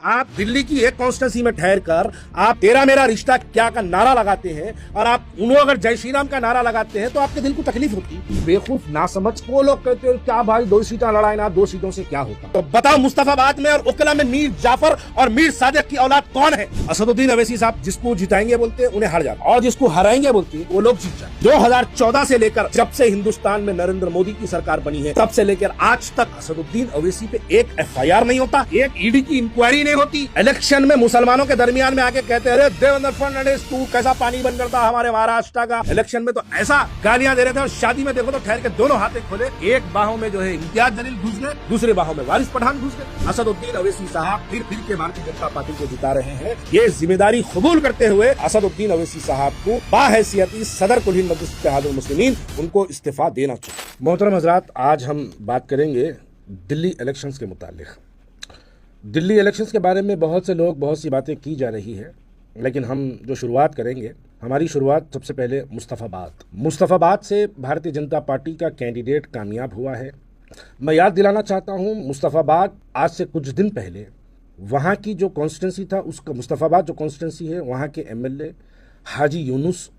आप दिल्ली की एक कॉन्स्टिट्यूंसी में ठहर कर आप तेरा मेरा रिश्ता क्या का नारा लगाते हैं और आप उन्होंने अगर जय श्री राम का नारा लगाते हैं तो आपके दिल को तकलीफ होती है। बेवकूफ ना समझ वो लोग कहते हैं क्या भाई 2 सीटें लड़ाए ना, 2 सीटों से क्या होता। तो बताओ मुस्तफाबाद में और उकला में मीर जाफर और मीर सादिक की औलाद कौन है? असदुद्दीन अवैसी साहब जिसको जिताएंगे बोलते हैं उन्हें हार जाता, और जिसको हराएंगे बोलते हैं वो लोग जीत जाते। 2014 से लेकर जब से हिंदुस्तान में नरेंद्र मोदी की सरकार बनी है तब से लेकर आज तक असदुद्दीन अवैसी पे एक FIR नहीं होता, एक ED की इंक्वायरी नहीं होती। इलेक्शन में मुसलमानों के दरमियान में आके कहते हैं देवेंद्र फडणवीस तू कैसा पानी बंद करता हमारे महाराष्ट्र का। इलेक्शन में तो ऐसा गालियां दे रहे थे और शादी में देखो तो ठहर के दोनों हाथे खोले, एक बाहों में जो है इम्तियाज जलील घुस गए, दूसरे बाहों में वारिस पठान घुस गए। असदुद्दीन अवैसी साहब फिर के भारतीय जनता पार्टी को जिता रहे हैं। ये जिम्मेदारी कबूल करते हुए असदुद्दीन अवैसी साहब को बाहैसियती सदर कुल मजलिस इत्तेहादुल मुस्लिमीन उनको इस्तीफा देना चाहिए। मोहतरम हजरात, आज हम बात करेंगे दिल्ली इलेक्शंस के मुतालिक। दिल्ली इलेक्शंस के बारे में बहुत से लोग बहुत सी बातें की जा रही है, लेकिन हम जो शुरुआत करेंगे, हमारी शुरुआत सबसे पहले मुस्तफाबाद से भारतीय जनता पार्टी का कैंडिडेट कामयाब हुआ है। मैं याद दिलाना चाहता हूँ, मुस्तफाबाद आज से कुछ दिन पहले वहाँ की जो कॉन्स्टिट्यूंसी था उसका, मुस्तफाबाद जो कॉन्स्टिट्यूंसी है वहाँ के MLA हाजी यूनुस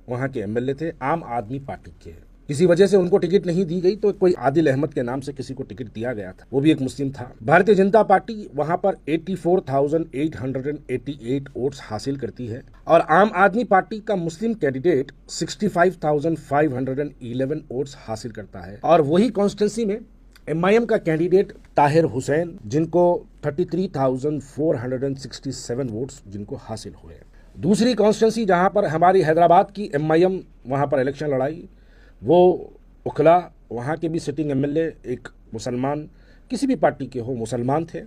वहाँ के MLA थे, आम आदमी पार्टी के। किसी वजह से उनको टिकट नहीं दी गई तो कोई आदिल अहमद के नाम से किसी को टिकट दिया गया था, वो भी एक मुस्लिम था। भारतीय जनता पार्टी वहां पर 84,888 वोट्स हासिल करती है और आम आदमी पार्टी का मुस्लिम कैंडिडेट 65,511 वोट्स हासिल करता है। और वही कॉन्स्टिट्यूंसी में MIM का कैंडिडेट ताहिर हुसैन, जिनको 33,467 वोट्स जिनको हासिल हुए। दूसरी कॉन्स्टिट्यूंसी जहां पर हमारी हैदराबाद की MIM वहां पर इलेक्शन लड़ाई, वो उखला, वहाँ के भी सिटिंग MLA एक मुसलमान, किसी भी पार्टी के हो मुसलमान थे,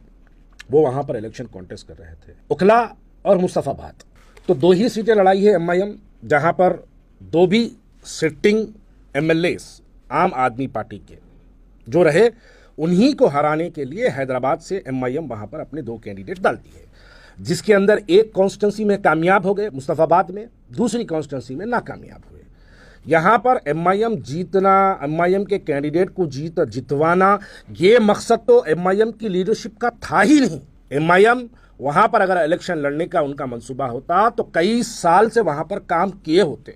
वो वहाँ पर इलेक्शन कॉन्टेस्ट कर रहे थे। उखला और मुस्तफाबाद तो 2 ही सीटें लड़ाई है MIM, जहाँ पर 2 भी सिटिंग MLAs आम आदमी पार्टी के जो रहे, उन्हीं को हराने के लिए हैदराबाद से MIM वहाँ पर अपने 2 कैंडिडेट डालती है, जिसके अंदर एक कॉन्स्टिट्यूंसी में कामयाब हो गए मुस्तफाबाद में, दूसरी कॉन्स्टिट्यूंसी में नाकामयाब हुए। यहाँ पर MIM जीतना, MIM के कैंडिडेट को जितवाना, ये मकसद तो MIM की लीडरशिप का था ही नहीं। MIM वहाँ पर अगर इलेक्शन लड़ने का उनका मंसूबा होता तो कई साल से वहाँ पर काम किए होते,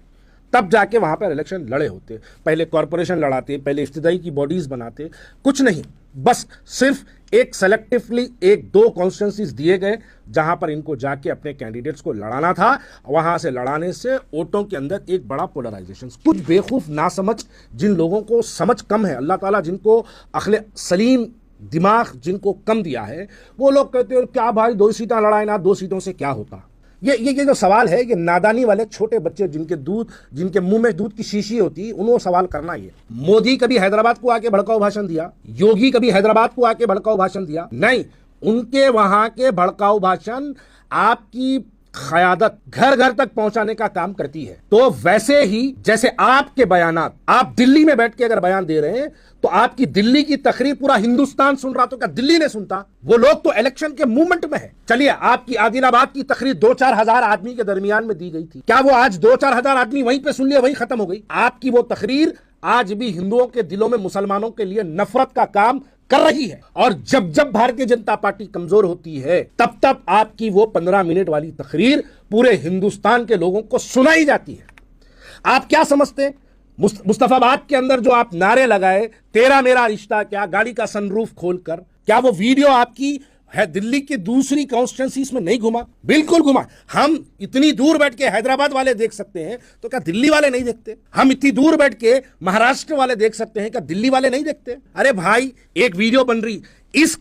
तब जाके वहाँ पर इलेक्शन लड़े होते। पहले कॉरपोरेशन लड़ाते, पहले इफ्तिदाई की बॉडीज बनाते, कुछ नहीं, बस सिर्फ एक सेलेक्टिवली 1-2 कॉन्स्टिट्यूंसीज दिए गए जहां पर इनको जाके अपने कैंडिडेट्स को लड़ाना था। वहां से लड़ाने से वोटों के अंदर एक बड़ा पोलराइजेशन। कुछ बेवकूफ ना समझ, जिन लोगों को समझ कम है, अल्लाह ताला जिनको अक्ल सलीम दिमाग जिनको कम दिया है, वो लोग कहते हैं क्या भाई 2 सीटें लड़ाए ना, 2 सीटों से क्या होता। ये जो सवाल है, ये नादानी वाले छोटे बच्चे जिनके मुंह में दूध की शीशी होती, उन्होंने सवाल करना ये। मोदी कभी हैदराबाद को आके भड़काऊ भाषण दिया? योगी कभी हैदराबाद को आके भड़काऊ भाषण दिया? नहीं, उनके वहां के भड़काऊ भाषण आपकी क़यादत घर घर तक पहुंचाने का काम करती है। तो वैसे ही जैसे आपके बयानात, आप दिल्ली में बैठ के अगर बयान दे रहे हैं तो आपकी दिल्ली की तकरीर पूरा हिंदुस्तान सुन रहा, तो क्या दिल्ली ने सुनता? वो लोग तो इलेक्शन के मूवमेंट में है। चलिए, आपकी आदिलाबाद की तकरीर 2-4 हजार आदमी के दरमियान में दी गई थी, क्या वो आज 2-4 हजार आदमी वहीं पे सुन लिया, वहीं खत्म हो गई? आपकी वो तकरीर आज भी हिंदुओं के दिलों में मुसलमानों के लिए नफरत का काम कर रही है। और जब जब भारतीय जनता पार्टी कमजोर होती है तब तब आपकी वो 15 मिनट वाली तकरीर पूरे हिंदुस्तान के लोगों को सुनाई जाती है। आप क्या समझते हैं, मुस्तफाबाद के अंदर जो आप नारे लगाए, तेरा मेरा रिश्ता क्या, गाड़ी का सनरूफ खोलकर, क्या वो वीडियो आपकी है दिल्ली की दूसरी कॉन्स्टिट्यूंसीज में नहीं घुमा? बिल्कुल घुमा। हम इतनी दूर बैठ के हैदराबाद वाले देख सकते हैं तो क्या दिल्ली वाले नहीं देखते? हम इतनी दूर बैठ के महाराष्ट्र वाले देख सकते हैं, क्या दिल्ली वाले नहीं देखते? अरे भाई, एक वीडियो बन रही, इस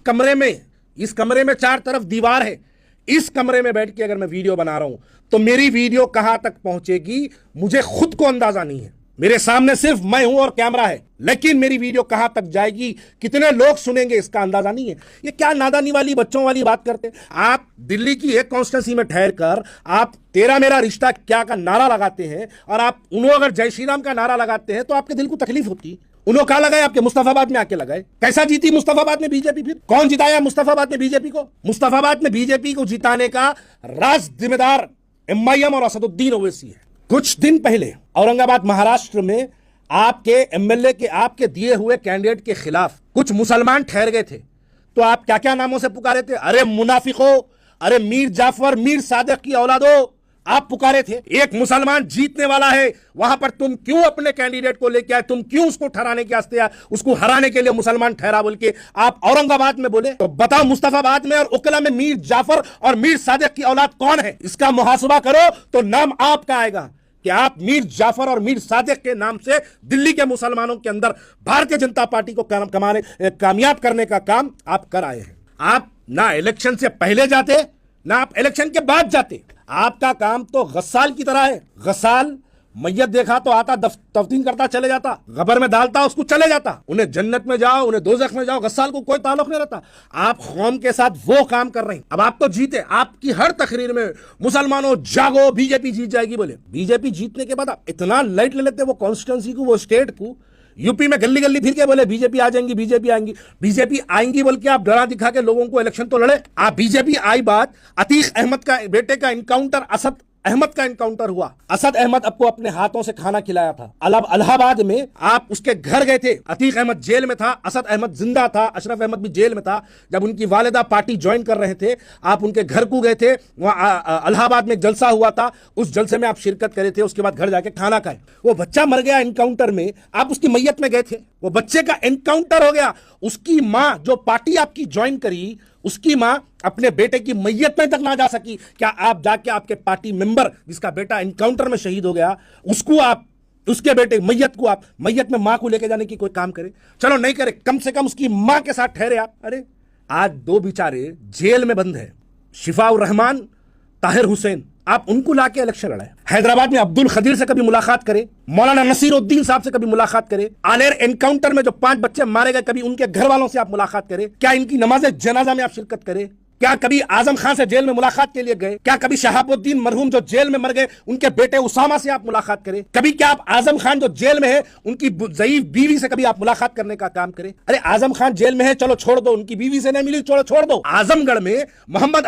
कमरे में 4 तरफ दीवार है, इस कमरे में बैठ के अगर मैं वीडियो बना रहा हूं तो मेरी वीडियो कहां तक पहुंचेगी मुझे खुद को अंदाजा नहीं है। मेरे सामने सिर्फ मैं हूं और कैमरा है, लेकिन मेरी वीडियो कहां तक जाएगी, कितने लोग सुनेंगे, इसका अंदाजा नहीं है। ये क्या नादानी वाली, बच्चों वाली बात करते हैं? आप दिल्ली की एक कॉन्स्टिट्यूंसी में ठहर कर आप तेरा मेरा रिश्ता क्या का नारा लगाते हैं और आप उन्होंने अगर जय श्री राम का नारा लगाते हैं तो आपके दिल को तकलीफ होती। उन्होंने कहा लगाए, आपके मुस्तफाबाद में आके लगाए। कैसा जीती मुस्तफाबाद में बीजेपी? फिर कौन जिताया मुस्तफाबाद में बीजेपी को? मुस्तफाबाद में बीजेपी को जिताने का राज जिम्मेदार MIM और असदुद्दीन ओवैसी है। कुछ दिन पहले औरंगाबाद महाराष्ट्र में आपके MLA के, आपके दिए हुए कैंडिडेट के खिलाफ कुछ मुसलमान ठहर गए थे, तो आप क्या क्या नामों से पुकारे थे? अरे मुनाफिको, अरे मीर जाफर, मीर सादिक की औलादो, आप पुकारे थे। एक मुसलमान जीतने वाला है, वहां पर तुम क्यों अपने कैंडिडेट को लेके आए? तुम क्यों उसको ठहराने के वास्ते आए? उसको हराने के लिए मुसलमान ठहरा बोल के आप औरंगाबाद में बोले। तो बताओ, मुस्तफाबाद में और उकला में मीर जाफर और मीर सादिक की औलाद कौन है? इसका मुहासबा करो तो नाम आपका आएगा कि आप मीर जाफर और मीर सादिक के नाम से दिल्ली के मुसलमानों के अंदर भारतीय जनता पार्टी को कामयाब करने का काम आप कर आए हैं। आप ना इलेक्शन से पहले जाते, ना आप इलेक्शन के बाद जाते। आपका काम तो गस्साल की तरह है। गस्साल मैयत देखा तो आता, तफ्तीन करता चले जाता, गबर में डालता उसको चले जाता। उन्हें जन्नत में जाओ, उन्हें दोज़ख में जाओ, गस्साल को कोई ताल्लुक नहीं रहता। आप कौम के साथ वो काम कर रहे हैं। अब आप तो जीते, आपकी हर तकरीर में मुसलमानों जागो, बीजेपी जीत जाएगी बोले। बीजेपी जीतने के बाद आप इतना लाइट ले लेते वो कॉन्स्टिट्यूंसी को, वो स्टेट को। यूपी में गली गली फिर के बोले बीजेपी आ जाएंगी, बीजेपी आएंगी, बीजेपी आएंगी बोल के आप डरा दिखा के लोगों को इलेक्शन तो लड़े। आप बीजेपी आई बात, अतीक अहमद का बेटे का इनकाउंटर, असद अहमद का इनकाउंटर हुआ। असद अहमद आपको अपने हाथों से खाना खिलाया था। इलाहाबाद में आप उसके घर गए थे। अतीक अहमद जेल में था, असद अहमद जिंदा था, अशरफ अहमद भी जेल में था। जब उनकी वालिदा पार्टी ज्वाइन कर रहे थे, आप उनके घर को गए थे। वहां इलाहाबाद में जलसा हुआ था, उस जलसे में आप शिरकत करे थे। उसके बाद घर जाके खाना खाए। वो बच्चा मर गया इनकाउंटर में, आप उसकी मैयत में गए थे। वो बच्चे का एनकाउंटर हो गया। उसकी मां, जो पार्टी आपकी ज्वाइन करी, उसकी मां अपने बेटे की मैयत में तक ना जा सकी। क्या आप जाके आपके पार्टी मेंबर जिसका बेटा एनकाउंटर में शहीद हो गया, उसको आप, उसके बेटे मैयत को आप, मैयत में मां को लेके जाने की कोई काम करे? चलो नहीं करे, कम से कम उसकी मां के साथ ठहरे आप। अरे आज दो बेचारे जेल में बंद है, शिफाउर रहमान, ताहिर हुसैन, आप उनको लाके इलेक्शन लड़ाए। हैदराबाद में अब्दुल खदीर से कभी मुलाकात करे, मौलाना नसीरुद्दीन साहब से कभी मुलाकात करे, आलेर एनकाउंटर में जो 5 बच्चे मारे गए, कभी उनके घर वालों से आप मुलाकात करें? क्या इनकी नमाज जनाजा में आप शिरकत करें? क्या कभी आजम खान से जेल में मुलाकात के लिए गए? क्या कभी शहाबुद्दीन मरहूम जो जेल में मर गए, उनके बेटे उसामा से आप मुलाकात करें? कभी क्या आप आजम खान जो जेल में है, उनकी ज़ईफ बीवी से कभी आप मुलाकात करने का काम करें? अरे आजम खान जेल में है, चलो छोड़ दो, उनकी बीवी से नहीं मिली, चलो छोड़ दो। आजमगढ़ में मोहम्मद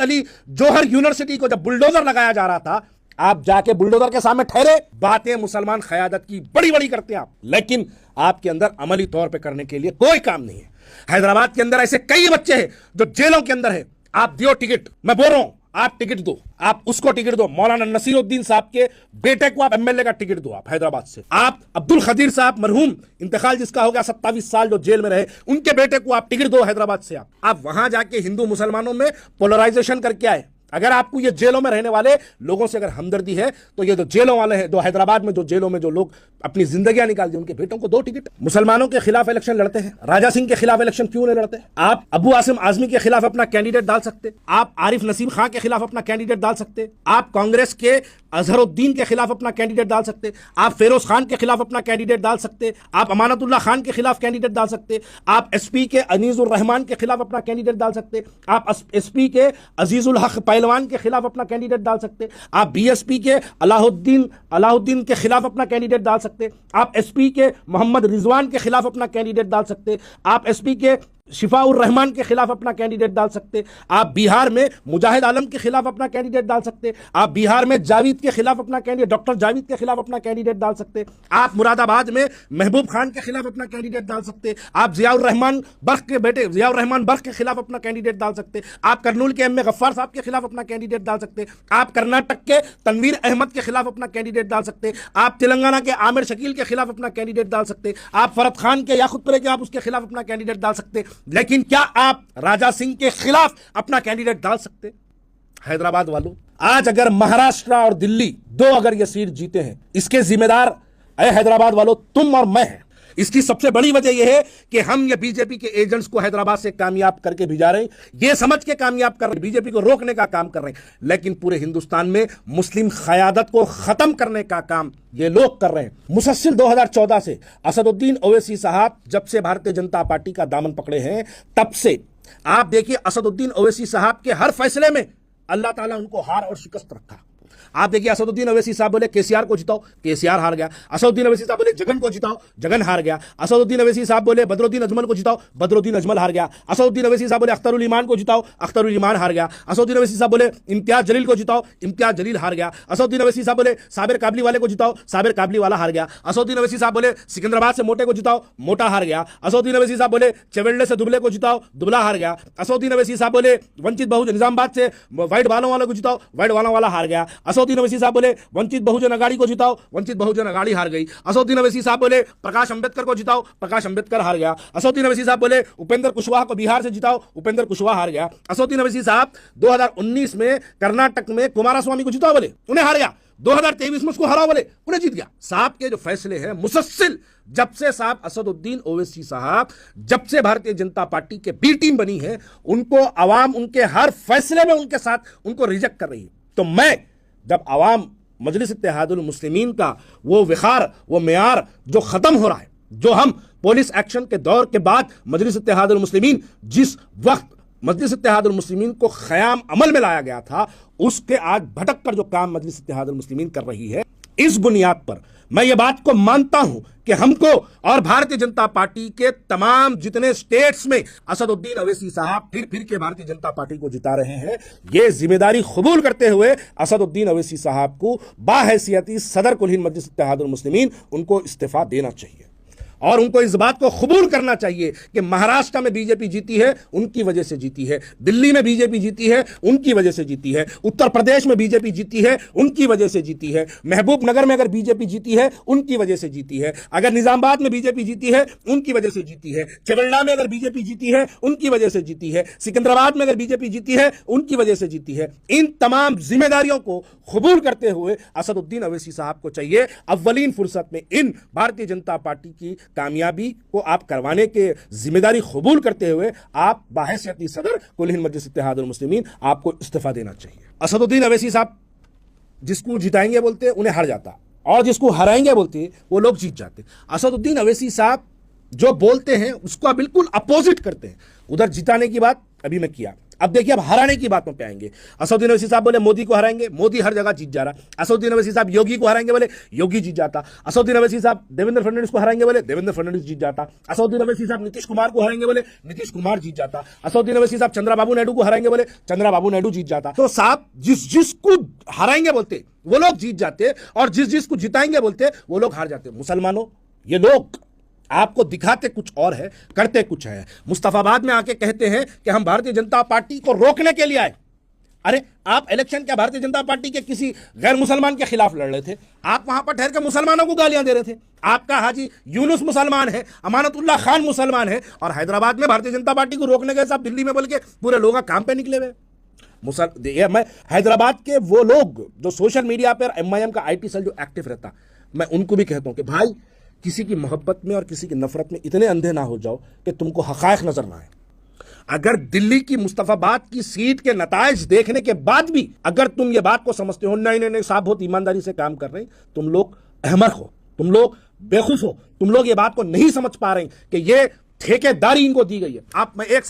अली जौहर यूनिवर्सिटी को जब बुलडोजर लगाया जा रहा था, आप जाके बुलडोजर के सामने ठहरे। बातें मुसलमान क़यादत की बड़ी बड़ी करते हैं आप, लेकिन आपके अंदर अमली तौर पे करने के लिए कोई काम नहीं है। हैदराबाद के अंदर ऐसे कई बच्चे हैं जो जेलों के अंदर है। आप दियो टिकट, मैं बोल रहा हूं, आप टिकट दो, आप उसको टिकट दो। मौलाना नसीरुद्दीन साहब के बेटे को आप एमएलए का टिकट दो। आप हैदराबाद से, आप अब्दुल खदीर साहब मरहूम, इंतकाल जिसका हो गया 27 साल, जो जेल में रहे, उनके बेटे को आप टिकट दो हैदराबाद से। आप वहां जाके हिंदू मुसलमानों में पोलराइजेशन करके आए। अगर आपको ये जेलों में रहने वाले लोगों से अगर हमदर्दी है, तो ये जो जेलों वाले हैं, जो हैदराबाद में जो जेलों में जो लोग अपनी जिंदगियां निकाल दी, उनके बेटों को 2 टिकट। मुसलमानों के खिलाफ इलेक्शन लड़ते हैं, राजा सिंह के खिलाफ इलेक्शन क्यों नहीं लड़ते? आप अबू आसिम आजमी के खिलाफ अपना कैंडिडेट डाल सकते, आप आरिफ नसीम खां के खिलाफ अपना कैंडिडेट डाल सकते, आप कांग्रेस के अजहरुद्दीन के खिलाफ अपना कैंडिडेट डाल सकते, आप फेरोज खान के खिलाफ अपना कैंडिडेट डाल सकते, आप अमानतुल्लाह खान के खिलाफ कैंडिडेट डाल सकते, आप एसपी के अनीजुर रहमान के खिलाफ अपना कैंडिडेट डाल सकते, आप एसपी के अजीजुल हक पहलवान के खिलाफ अपना कैंडिडेट डाल सकते, आप बीएसपी के अलाउद्दीन के खिलाफ अपना कैंडिडेट डाल सकते, आप एसपी के मोहम्मद रिजवान के खिलाफ अपना कैंडिडेट डाल सकते, आप एसपी के शिफाउर रहमान के खिलाफ अपना कैंडिडेट डाल सकते, आप बिहार में मुजाहिद आलम के खिलाफ अपना कैंडिडेट डाल सकते, आप बिहार में जावेद के खिलाफ अपना कैंडिडेट, डॉक्टर जावेद के खिलाफ अपना कैंडिडेट डाल सकते, आप मुरादाबाद में महबूब खान के खिलाफ अपना कैंडिडेट डाल सकते, आप जियाउर रहमान बर्क के बेटे जियाउर रहमान बर्क के खिलाफ अपना कैंडिडेट डाल सकते, आप करनूल के एम ए गफ्फार साहब के खिलाफ अपना कैंडिडेट डाल सकते, आप कर्नाटक के तनवीर अहमद के खिलाफ अपना कैंडिडेट डाल सकते, आप तेलंगाना के आमिर शकील के खिलाफ अपना कैंडिडेट डाल सकते, आप फरद खान के या खुद पर के आप उसके खिलाफ अपना कैंडिडेट डाल सकते, लेकिन क्या आप राजा सिंह के खिलाफ अपना कैंडिडेट डाल सकते? हैदराबाद वालों, आज अगर महाराष्ट्र और दिल्ली 2 अगर ये सीट जीते हैं, इसके जिम्मेदार हैदराबाद वालों तुम और मैं हैं। इसकी सबसे बड़ी वजह यह है कि हम ये बीजेपी के एजेंट्स को हैदराबाद से कामयाब करके भिजा रहे हैं, ये समझ के कामयाब कर रहे हैं, बीजेपी को रोकने का काम कर रहे हैं, लेकिन पूरे हिंदुस्तान में मुस्लिम क़यादत को खत्म करने का काम ये लोग कर रहे हैं। मुसलसल 2014 से असदुद्दीन ओवैसी साहब जब से भारतीय जनता पार्टी का दामन पकड़े हैं, तब से आप देखिए असदुद्दीन ओवैसी साहब के हर फैसले में अल्लाह ताला उनको हार और शिकस्त रखा। आप देखिए असदुद्दीन अवैसी साहब बोले केसीआर को जिताओ, केसीआर हार गया। असदुद्दीन अवैसी साहब बोले जगन को जिताओ, जगन हार गया। असदुद्दीन अवैसी साहब बोले बदरुद्दीन अजमल को जिताओ, बदरुद्दीन अजमल हार गया। असदुद्दीन अवैसी साहब बोले अख्तरुल ईमान को जिताओ, अख्तरुल ईमान हार गया। असदुद्दीन अवैसी साहब बोले इम्तियाज जलील को जिताओ, इम्तियाज जलील हार गया। असदुद्दीन अवैसी साहब बोले साबिर काबली वाले को जिताओ, साबिर काबली वाला हार गया। असदुद्दीन अवैसी साहब बोले सिकंदराबाद से मोटे को जिताओ, मोटा हार गया। असदुद्दीन अवैसी साहब बोले चवेल्ले से दुबले को जिताओ, दुबला हार गया। असदुद्दीन अवैसी साहब बोले वंचित बहुजन निजामाबाद से वाइट वालों वाले को जिताओ, वाइट वालों वाला हार गया। असदुद्दीन अवैसी साहब बोले वंचित बहुजन अगाड़ी को जिताओ, वंचित बहुजन अगाड़ी हार गई। असदुद्दीन अवैसी साहब बोले प्रकाश अंबेडकर को जिताओ, प्रकाश अंबेडकर हार गया। असदुद्दीन अवैसी साहब बोले उपेंद्र कुशवाहा को बिहार से जिताओ, उपेंद्र कुशवाहा हार गया। असदुद्दीन अवैसी साहब 2019 में कर्नाटक में कुमारस्वामी को जिताओ बोले, उन्हें हार गया। 2023 में उसको हराओ बोले, उन्हें जीत गया। साहब के जो फैसले हैं मुसलसल, जब से साहब असदुद्दीन ओवैसी साहब जब से भारतीय जनता पार्टी के बी टीम बनी है, उनको आवाम उनके हर फैसले में उनके साथ उनको रिजेक्ट कर रही है। तो मैं जब आवाम मजलिस इत्तेहादुल मुस्लिमीन का वो विखार, वो मेयार जो खत्म हो रहा है, जो हम पुलिस एक्शन के दौर के बाद मजलिस इत्तेहादुल मुस्लिमीन जिस वक्त मजलिस इत्तेहादुल मुस्लिमीन को ख़याम अमल में लाया गया था, उसके आज भटक कर जो काम मजलिस इत्तेहादुल मुस्लिमीन कर रही है, इस बुनियाद पर मैं ये बात को मानता हूं कि हमको और भारतीय जनता पार्टी के तमाम जितने स्टेट्स में असदुद्दीन अवैसी साहब फिर के भारतीय जनता पार्टी को जिता रहे हैं, ये जिम्मेदारी कबूल करते हुए असदुद्दीन अवैसी साहब को बाहैसियती सदर कुल हिंद मजलिस इत्तेहादुल मुस्लिमीन उनको इस्तीफा देना चाहिए और उनको इस बात को कबूल करना चाहिए कि महाराष्ट्र में बीजेपी जीती है उनकी वजह से जीती है, दिल्ली में बीजेपी जीती है उनकी वजह से जीती है, उत्तर प्रदेश में बीजेपी जीती है उनकी वजह से जीती है, महबूब नगर में अगर बीजेपी जीती है उनकी वजह से जीती है, अगर निजामाबाद में बीजेपी जीती है उनकी वजह से जीती है, चवेल्ला में अगर बीजेपी जीती है उनकी वजह से जीती है, सिकंदराबाद में अगर बीजेपी जीती है उनकी वजह से जीती है। इन तमाम जिम्मेदारियों को कबूल करते हुए असदुद्दीन अवैसी साहब को चाहिए अव्वलीन फुर्सत में इन भारतीय जनता पार्टी की कामयाबी को आप करवाने के जिम्मेदारी कबूल करते हुए आप बाहैसियती सदर कुल हिंद मजलिस इत्तेहादुल मुस्लिमीन आपको इस्तीफा देना चाहिए। असदुद्दीन अवैसी साहब जिसको जिताएंगे बोलते उन्हें हार जाता और जिसको हराएंगे बोलते वो लोग जीत जाते। असदुद्दीन अवैसी साहब जो बोलते हैं उसको बिल्कुल अपोजिट करते हैं। उधर जिताने की बात अभी मैं किया, अब देखिए अब हराने की बातों पे आएंगे। असदुद्दीन अवैसी साहब बोले मोदी को हराएंगे, मोदी हर जगह जीत जा रहा। असदुद्दीन अवैसी साहब योगी को हराएंगे बोले योगी जीत जाता। असदुद्दीन अवैसी साहब देवेंद्र फडणवीस को हराएंगे बोले देवेंद्र फडणवीस जीत जाता। असदुद्दीन अवैसी साहब नीतीश कुमार को हराएंगे बोले नीतीश कुमार जीत जाता। असदुद्दीन अवैसी साहब चंद्रबाबू नायडू को हराएंगे बोले चंद्रबाबू नायडू जीत जाता। तो साहब जिसको हराएंगे बोलते वो लोग जीत जाते और जिसको जिताएंगे बोलते वो लोग हार जाते। मुसलमानों, ये लोग आपको दिखाते कुछ और है, करते कुछ है। मुस्तफाबाद में आके कहते हैं कि हम भारतीय जनता पार्टी को रोकने के लिए आए। अरे आप इलेक्शन क्या भारतीय जनता पार्टी के किसी गैर मुसलमान के खिलाफ लड़ रहे थे? आप वहां पर ठहर के मुसलमानों को गालियां दे रहे थे। आपका हाजी यूनुस मुसलमान है, अमानतुल्लाह खान मुसलमान है और हैदराबाद में भारतीय जनता पार्टी को रोकने गए साहब दिल्ली में बोल के पूरे लोग काम पे निकले हुए। मैं हैदराबाद के वो लोग जो सोशल मीडिया पर MIM का IT सेल जो एक्टिव रहता, मैं उनको भी कहता हूं कि भाई किसी की मोहब्बत में और किसी की नफरत में इतने अंधे ना हो जाओ कि तुमको हकायक नजर ना आए। अगर दिल्ली की मुस्तफाबाद की सीट के नताइज देखने के बाद भी अगर तुम ये बात को समझते हो नहीं नहीं नहीं साहब बहुत ईमानदारी से काम कर रहे हैं, तुम लोग अहमक हो, तुम लोग बेवकूफ हो, तुम लोग ये बात को नहीं समझ पा रहे कि ये ठेकेदारी इनको दी गई है। आप मैं एक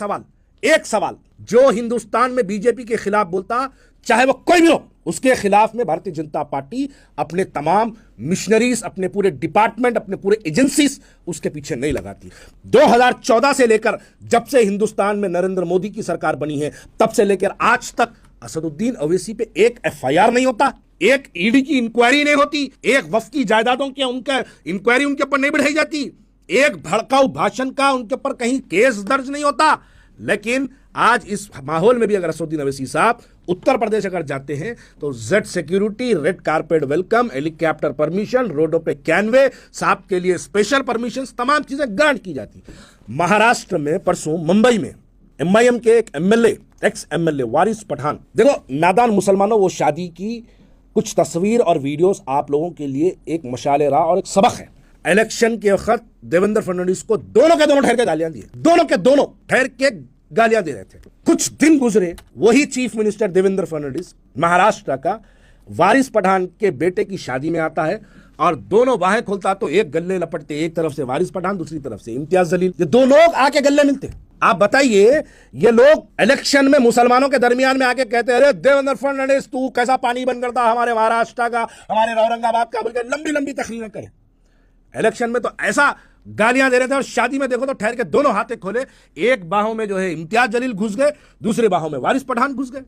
सवाल जो हिंदुस्तान में बीजेपी के खिलाफ बोलता, चाहे वो कोई भी हो, उसके खिलाफ में भारतीय जनता पार्टी अपने तमाम मिशनरीज, अपने पूरे डिपार्टमेंट, अपने पूरे एजेंसीज उसके पीछे नहीं लगाती। 2014 से लेकर जब से हिंदुस्तान में नरेंद्र मोदी की सरकार बनी है तब से लेकर आज तक असदुद्दीन अवैसी पे एक FIR नहीं होता, एक ED की इंक्वायरी नहीं होती, एक वक्फ की जायदादों के उनका इंक्वायरी उनके ऊपर नहीं बढ़ाई जाती, एक भड़काऊ भाषण का उनके ऊपर कहीं केस दर्ज नहीं होता। लेकिन आज इस माहौल में भी अगर असदुद्दीन अवैसी साहब उत्तर प्रदेश अगर जाते हैं तो Z security, red carpet welcome, helicopter permission, रोडों पे कैनवे, साहब के लिए स्पेशल परमिशन, तमाम चीजें ग्रांट की जाती। महाराष्ट्र में परसों मुंबई में MIM के एक MLA, एक्स MLA वारिस पठान, देखो नादान मुसलमानों, वो शादी की कुछ तस्वीर और वीडियोस आप लोगों के लिए एक मशाले राह और एक सबक है। इलेक्शन के वक्त देवेंद्र फडणवीस को दोनों के दोनों ठहर के गालियां दिए, दोनों के दोनों ठहर के गालियां दे रहे थे। कुछ दिन गुजरे, वही चीफ मिनिस्टर देवेंद्र फडणवीस महाराष्ट्र का वारिस पठान के बेटे की शादी में आता है और दोनों बाहें खोलता तो एक गले लपटते, एक तरफ से वारिस पठान, दूसरी तरफ से इम्तियाज जलील। ये दो लोग आके गले मिलते, आप बताइए, ये लोग इलेक्शन में मुसलमानों के दरमियान में आके कहते हैं, अरे देवेंद्र फडणवीस तू कैसा पानी बंद करता हमारे महाराष्ट्र का, हमारे औरंगाबाद का, बोलकर लंबी लंबी तकरीरें करें। इलेक्शन में तो ऐसा गालियां दे रहे थे, और शादी में देखो तो ठहर के दोनों हाथे खोले, एक बाहों में जो है इम्तियाज जलील घुस गए, दूसरे बाहों में वारिस पठान घुस गए।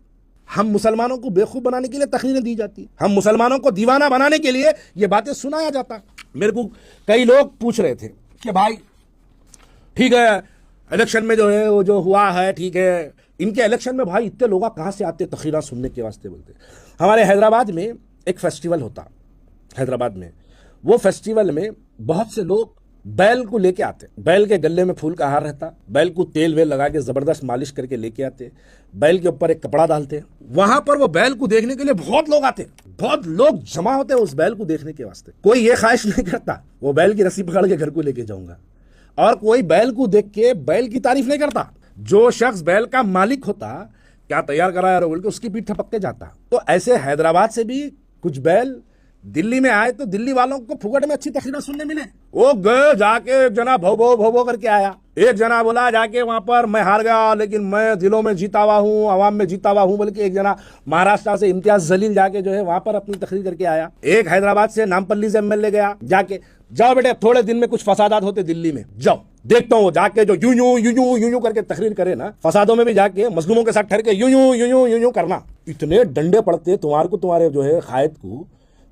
हम मुसलमानों को बेवकूफ बनाने के लिए तकरीरें दी जाती, हम मुसलमानों को दीवाना बनाने के लिए ये बातें सुनाया जाता। मेरे को कई लोग पूछ रहे थे कि भाई ठीक है इलेक्शन में जो है वो जो हुआ है ठीक है, इनके इलेक्शन में भाई इतने लोग कहां से आते तकरीरें सुनने के वास्ते। बोलते हमारे हैदराबाद में एक फेस्टिवल होता, हैदराबाद में वो फेस्टिवल में बहुत से लोग बैल को लेके आते, बैल के गले में फूल का हार रहता, बैल को तेल वेल लगा के जबरदस्त मालिश करके लेके आते, बैल के ऊपर एक कपड़ा डालते, वहां पर वो बैल को देखने के लिए बहुत लोग आते, बहुत लोग जमा होते उस बैल को देखने के वास्ते। कोई ये ख्वाहिश नहीं करता वो बैल की रस्सी पकड़ के घर को लेके जाऊंगा, और कोई बैल को देख के बैल की तारीफ नहीं करता। जो शख्स बैल का मालिक होता, क्या तैयार करा है बोल के उसकी पीठ थपक के जाता। तो ऐसे हैदराबाद से भी कुछ बैल दिल्ली में आए तो दिल्ली वालों को फुकट में अच्छी तकरीरें सुनने मिले। वो गए जाके एक जना भो करके आया, एक जना बोला जाके वहां पर मैं हार गया लेकिन मैं दिलों में जीता हुआ हूं, आवाम में जीता हुआ हूं, बल्कि एक जना महाराष्ट्र से इम्तियाज जलील जाके जो है वहां पर अपनी तकरीर करके आया। एक हैदराबाद से नामपल्ली से एमएलए गया, जाके जाओ बेटे थोड़े दिन में कुछ फसादात होते दिल्ली में, जाओ देखता हूं, जाके जो यूं करके तकरीर करे ना, फसादों में भी जाके मजलूमों के साथ ठहर के यूं करना। इतने डंडे पड़ते तुम्हारे को, तुम्हारे जो है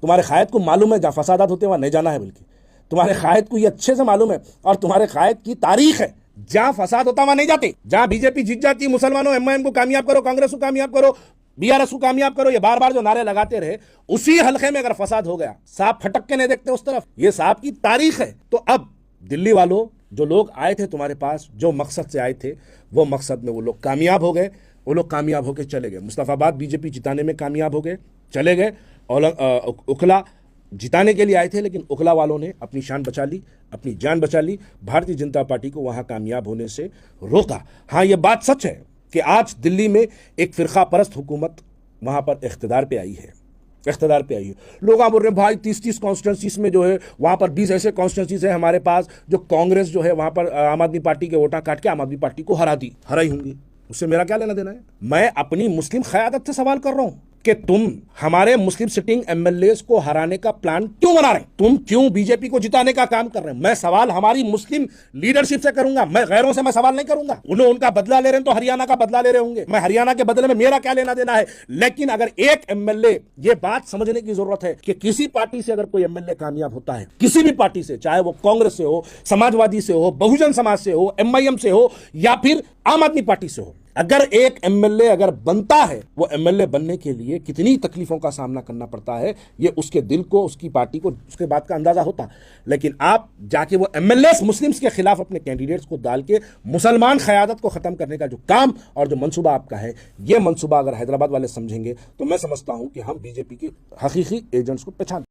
तुम्हारे कायद को मालूम है जहां फसादात होते वहां नहीं जाना है, बल्कि तुम्हारे कायद को ये अच्छे से मालूम है, और तुम्हारे कायद की तारीख है जहां फसाद होता वहां नहीं जाते। जहां बीजेपी जीत जाती है, मुसलमानों एमआईएम को कामयाब करो, कांग्रेस को कामयाब करो, बीआरएस को कामयाब करो, ये बार बार जो नारे लगाते रहे, उसी हल्के में अगर फसाद हो गया सांप फटक के नहीं देखते उस तरफ, ये सांप की तारीख है। तो अब दिल्ली वालों जो लोग आए थे तुम्हारे पास, जो मकसद से आए थे, वो मकसद में वो लोग कामयाब हो गए, वो लोग कामयाब होकर चले गए। मुस्तफाबाद बीजेपी जिताने में कामयाब हो गए, चले गए। और उखला जिताने के लिए आए थे, लेकिन उखला वालों ने अपनी शान बचा ली, अपनी जान बचा ली, भारतीय जनता पार्टी को वहां कामयाब होने से रोका। हाँ, यह बात सच है कि आज दिल्ली में एक फिरका परस्त हुकूमत वहां पर इख्तिदार पे आई है, इख्तिदार पे आई है। लोग बोल रहे हैं भाई 30 कॉन्स्टिट्यूंसीज में जो है वहां पर 20 ऐसे कॉन्स्टिट्यूंसीज है हमारे पास जो कांग्रेस जो है वहां पर आम आदमी पार्टी के वोटा काट के आम आदमी पार्टी को हराई होंगी। उससे मेरा क्या लेना देना है? मैं अपनी मुस्लिम क़यादत से सवाल कर रहा हूं कि तुम हमारे मुस्लिम सिटिंग एमएलएस को हराने का प्लान क्यों बना रहे हैं? तुम क्यों बीजेपी को जिताने का काम कर रहे हैं? मैं सवाल हमारी मुस्लिम लीडरशिप से करूंगा, मैं गैरों से मैं सवाल नहीं करूंगा। उन्होंने उनका बदला ले रहे हैं तो हरियाणा का बदला ले रहे होंगे, मैं हरियाणा के बदले में मेरा क्या लेना देना है। लेकिन अगर एक एमएलए, ये बात समझने की जरूरत है कि किसी पार्टी से अगर कोई एमएलए कामयाब होता है, किसी भी पार्टी से, चाहे वो कांग्रेस से हो, समाजवादी से हो, बहुजन समाज से हो, एमआईएम से हो, या फिर आम आदमी पार्टी से हो, अगर एक एमएलए अगर बनता है, वो एमएलए बनने के लिए कितनी तकलीफों का सामना करना पड़ता है, ये उसके दिल को, उसकी पार्टी को, उसके बात का अंदाजा होता। लेकिन आप जाके वो एमएलए मुस्लिम्स के खिलाफ अपने कैंडिडेट्स को डाल के मुसलमान क़यादत को खत्म करने का जो काम और जो मंसूबा आपका है, ये मंसूबा अगर हैदराबाद वाले समझेंगे तो मैं समझता हूं कि हम बीजेपी के हकीकी एजेंट्स को पहचान